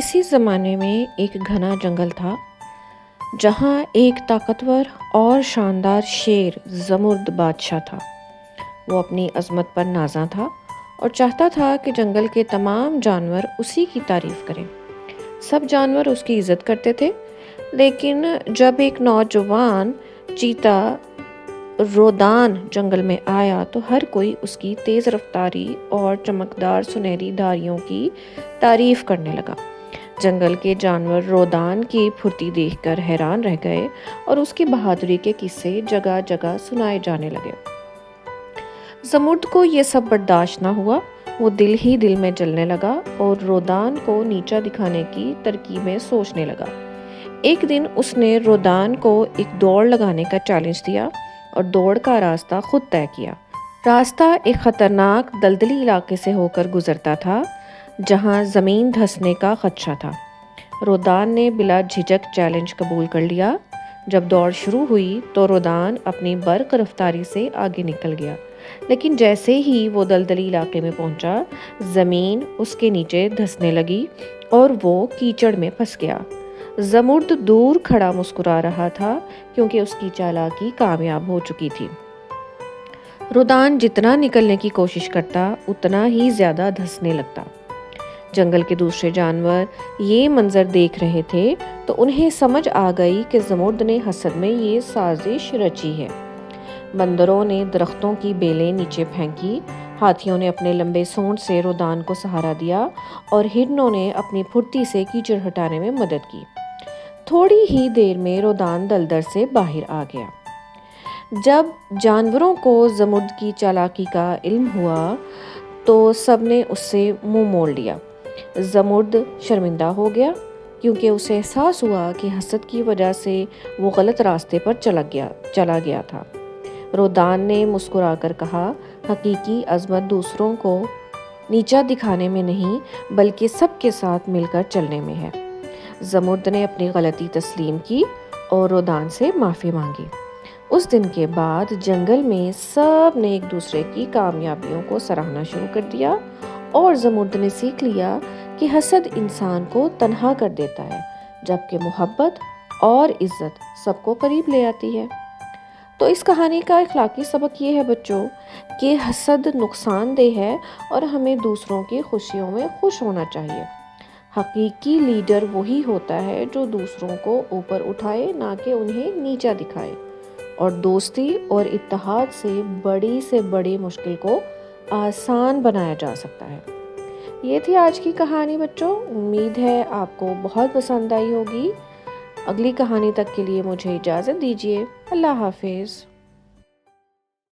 کسی زمانے میں ایک گھنا جنگل تھا جہاں ایک طاقتور اور شاندار شیر زمرد بادشاہ تھا۔ وہ اپنی عظمت پر نازاں تھا اور چاہتا تھا کہ جنگل کے تمام جانور اسی کی تعریف کریں۔ سب جانور اس کی عزت کرتے تھے، لیکن جب ایک نوجوان چیتا رودان جنگل میں آیا تو ہر کوئی اس کی تیز رفتاری اور چمکدار سنہری دھاریوں کی تعریف کرنے لگا۔ جنگل کے جانور رودان کی پھرتی دیکھ کر حیران رہ گئے اور اس کی بہادری کے قصے جگہ جگہ سنائے جانے لگے۔ زمرد کو یہ سب برداشت نہ ہوا۔ وہ دل ہی دل میں جلنے لگا اور رودان کو نیچا دکھانے کی ترکیبیں سوچنے لگا۔ ایک دن اس نے رودان کو ایک دوڑ لگانے کا چیلنج دیا اور دوڑ کا راستہ خود طے کیا۔ راستہ ایک خطرناک دلدلی علاقے سے ہو کر گزرتا تھا جہاں زمین دھنسنے کا خدشہ تھا۔ رودان نے بلا جھجک چیلنج قبول کر لیا۔ جب دوڑ شروع ہوئی تو رودان اپنی برق رفتاری سے آگے نکل گیا، لیکن جیسے ہی وہ دلدلی علاقے میں پہنچا، زمین اس کے نیچے دھنسنے لگی اور وہ کیچڑ میں پھنس گیا۔ زمرد دور کھڑا مسکرا رہا تھا کیونکہ اس کی چالاکی کامیاب ہو چکی تھی۔ رودان جتنا نکلنے کی کوشش کرتا اتنا ہی زیادہ دھنسنے لگتا۔ جنگل کے دوسرے جانور یہ منظر دیکھ رہے تھے تو انہیں سمجھ آ گئی کہ زمرد نے حسد میں یہ سازش رچی ہے۔ بندروں نے درختوں کی بیلیں نیچے پھینکی، ہاتھیوں نے اپنے لمبے سونڈ سے رودان کو سہارا دیا اور ہرنوں نے اپنی پھرتی سے کیچڑ ہٹانے میں مدد کی۔ تھوڑی ہی دیر میں رودان دلدل سے باہر آ گیا۔ جب جانوروں کو زمرد کی چالاکی کا علم ہوا تو سب نے اس سے منہ موڑ لیا۔ زمرد شرمندہ ہو گیا کیونکہ اسے احساس ہوا کہ حسد کی وجہ سے وہ غلط راستے پر چلا گیا تھا۔ رودان نے مسکرا کر کہا، حقیقی عظمت دوسروں کو نیچا دکھانے میں نہیں بلکہ سب کے ساتھ مل کر چلنے میں ہے۔ زمرد نے اپنی غلطی تسلیم کی اور رودان سے معافی مانگی۔ اس دن کے بعد جنگل میں سب نے ایک دوسرے کی کامیابیوں کو سراہنا شروع کر دیا اور زمرد نے سیکھ لیا کہ حسد انسان کو تنہا کر دیتا ہے، جبکہ محبت اور عزت سب کو قریب لے آتی ہے۔ تو اس کہانی کا اخلاقی سبق یہ ہے بچوں کہ حسد نقصان دہ ہے اور ہمیں دوسروں کی خوشیوں میں خوش ہونا چاہیے۔ حقیقی لیڈر وہی ہوتا ہے جو دوسروں کو اوپر اٹھائے، نہ کہ انہیں نیچا دکھائے، اور دوستی اور اتحاد سے بڑی مشکل کو آسان بنایا جا سکتا ہے۔ یہ تھی آج کی کہانی بچوں، امید ہے آپ کو بہت پسند آئی ہوگی۔ اگلی کہانی تک کے لیے مجھے اجازت دیجیے۔ اللہ حافظ۔